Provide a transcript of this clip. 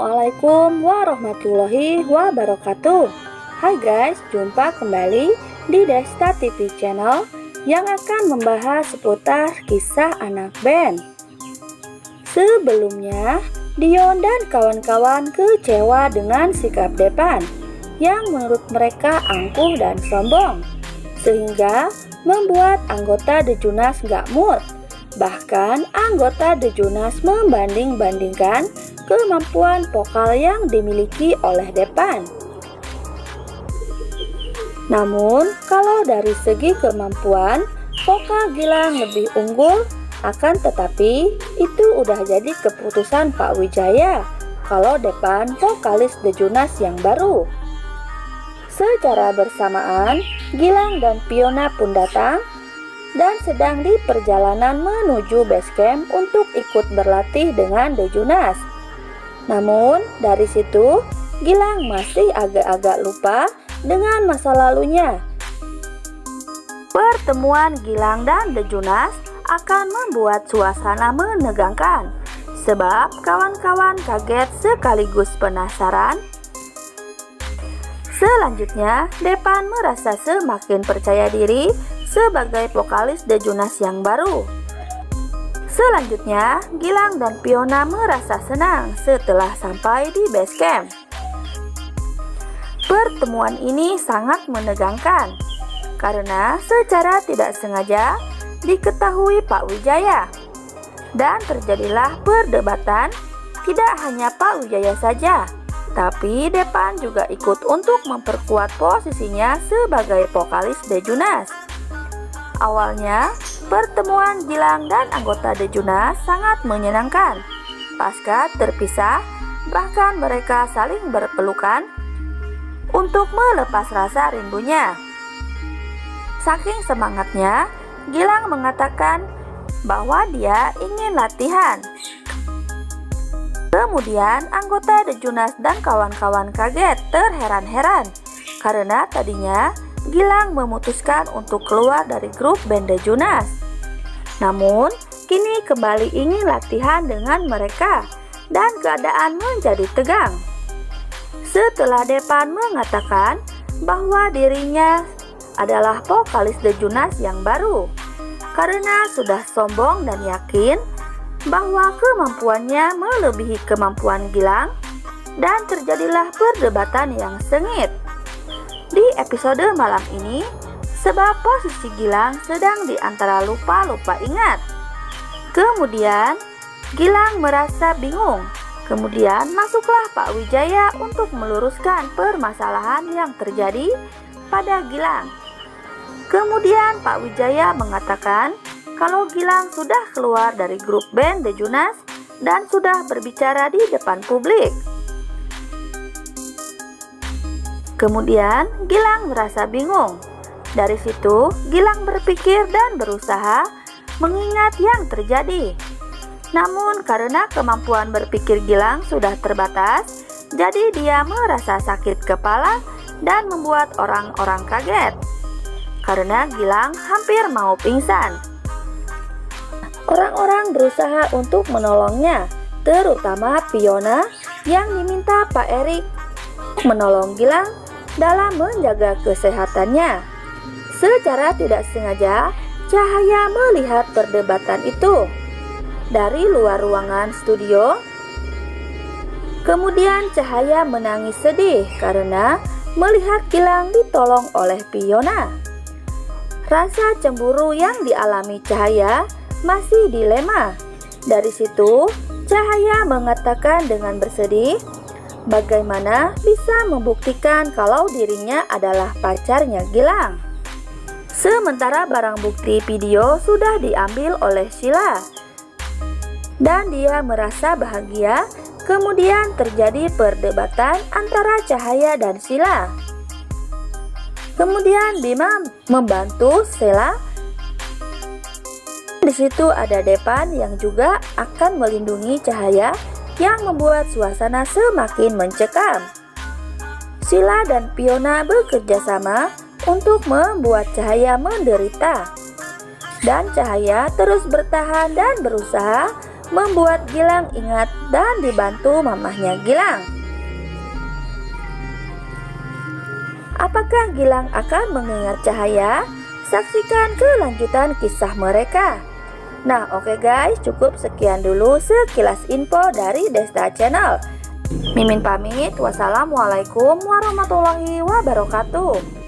Assalamualaikum warahmatullahi wabarakatuh. Hai guys, jumpa kembali di Desta TV channel yang akan membahas seputar kisah anak band. Sebelumnya, Dion dan kawan-kawan kecewa dengan sikap Depan yang menurut mereka angkuh dan sombong, sehingga membuat anggota The Jonas gak mood. Bahkan anggota The Jonas membanding-bandingkan kemampuan vokal yang dimiliki oleh Depan. Namun, kalau dari segi kemampuan, vokal Gilang lebih unggul, akan tetapi itu udah jadi keputusan Pak Wijaya kalau Depan vokalis The Jonas yang baru. Secara bersamaan, Gilang dan Fiona pun datang dan sedang di perjalanan menuju base camp untuk ikut berlatih dengan The Jonas. Namun dari situ Gilang masih agak-agak lupa dengan masa lalunya. Pertemuan Gilang dan The Jonas akan membuat suasana menegangkan, sebab kawan-kawan kaget sekaligus penasaran. Selanjutnya, Depan merasa semakin percaya diri sebagai vokalis The Jonas yang baru. Selanjutnya, Gilang dan Fiona merasa senang setelah sampai di base camp. Pertemuan ini sangat menegangkan karena secara tidak sengaja diketahui Pak Wijaya, dan terjadilah perdebatan. Tidak hanya Pak Wijaya saja, tapi Depan juga ikut untuk memperkuat posisinya sebagai vokalis The Jonas. Awalnya, pertemuan Gilang dan anggota The Jonas sangat menyenangkan. Pasca terpisah, bahkan mereka saling berpelukan untuk melepas rasa rindunya. Saking semangatnya, Gilang mengatakan bahwa dia ingin latihan. Kemudian, anggota The Jonas dan kawan-kawan kaget terheran-heran karena tadinya Gilang memutuskan untuk keluar dari grup band The Jonas. Namun, kini kembali ingin latihan dengan mereka dan keadaan menjadi tegang. Setelah Depan mengatakan bahwa dirinya adalah vokalis The Jonas yang baru, karena sudah sombong dan yakin bahwa kemampuannya melebihi kemampuan Gilang, dan terjadilah perdebatan yang sengit. Di episode malam ini, sebab posisi Gilang sedang di antara lupa-lupa ingat. Kemudian, Gilang merasa bingung. Kemudian masuklah Pak Wijaya untuk meluruskan permasalahan yang terjadi pada Gilang. Kemudian Pak Wijaya mengatakan kalau Gilang sudah keluar dari grup band The Jonas dan sudah berbicara di depan publik. Kemudian Gilang merasa bingung. Dari situ Gilang berpikir dan berusaha mengingat yang terjadi. Namun karena kemampuan berpikir Gilang sudah terbatas, jadi dia merasa sakit kepala dan membuat orang-orang kaget. Karena Gilang hampir mau pingsan. Orang-orang berusaha untuk menolongnya, terutama Fiona yang diminta Pak Erik menolong Gilang dalam menjaga kesehatannya. Secara tidak sengaja, Cahaya melihat perdebatan itu dari luar ruangan studio. Kemudian Cahaya menangis sedih karena melihat Gilang ditolong oleh Fiona. Rasa cemburu yang dialami Cahaya masih dilema. Dari situ, Cahaya mengatakan dengan bersedih, bagaimana bisa membuktikan kalau dirinya adalah pacarnya Gilang. Sementara barang bukti video sudah diambil oleh Sheila, dan dia merasa bahagia. Kemudian terjadi perdebatan antara Cahaya dan Sheila. Kemudian Bima membantu Sheila. Di situ ada Depan yang juga akan melindungi Cahaya, yang membuat suasana semakin mencekam. Sheila dan Fiona bekerja sama untuk membuat Cahaya menderita. Dan Cahaya terus bertahan dan berusaha membuat Gilang ingat dan dibantu mamahnya Gilang. Apakah Gilang akan mengingat Cahaya? Saksikan kelanjutan kisah mereka. Nah, oke guys, cukup sekian dulu sekilas info dari Desta Channel. Mimin pamit. Wassalamualaikum warahmatullahi wabarakatuh.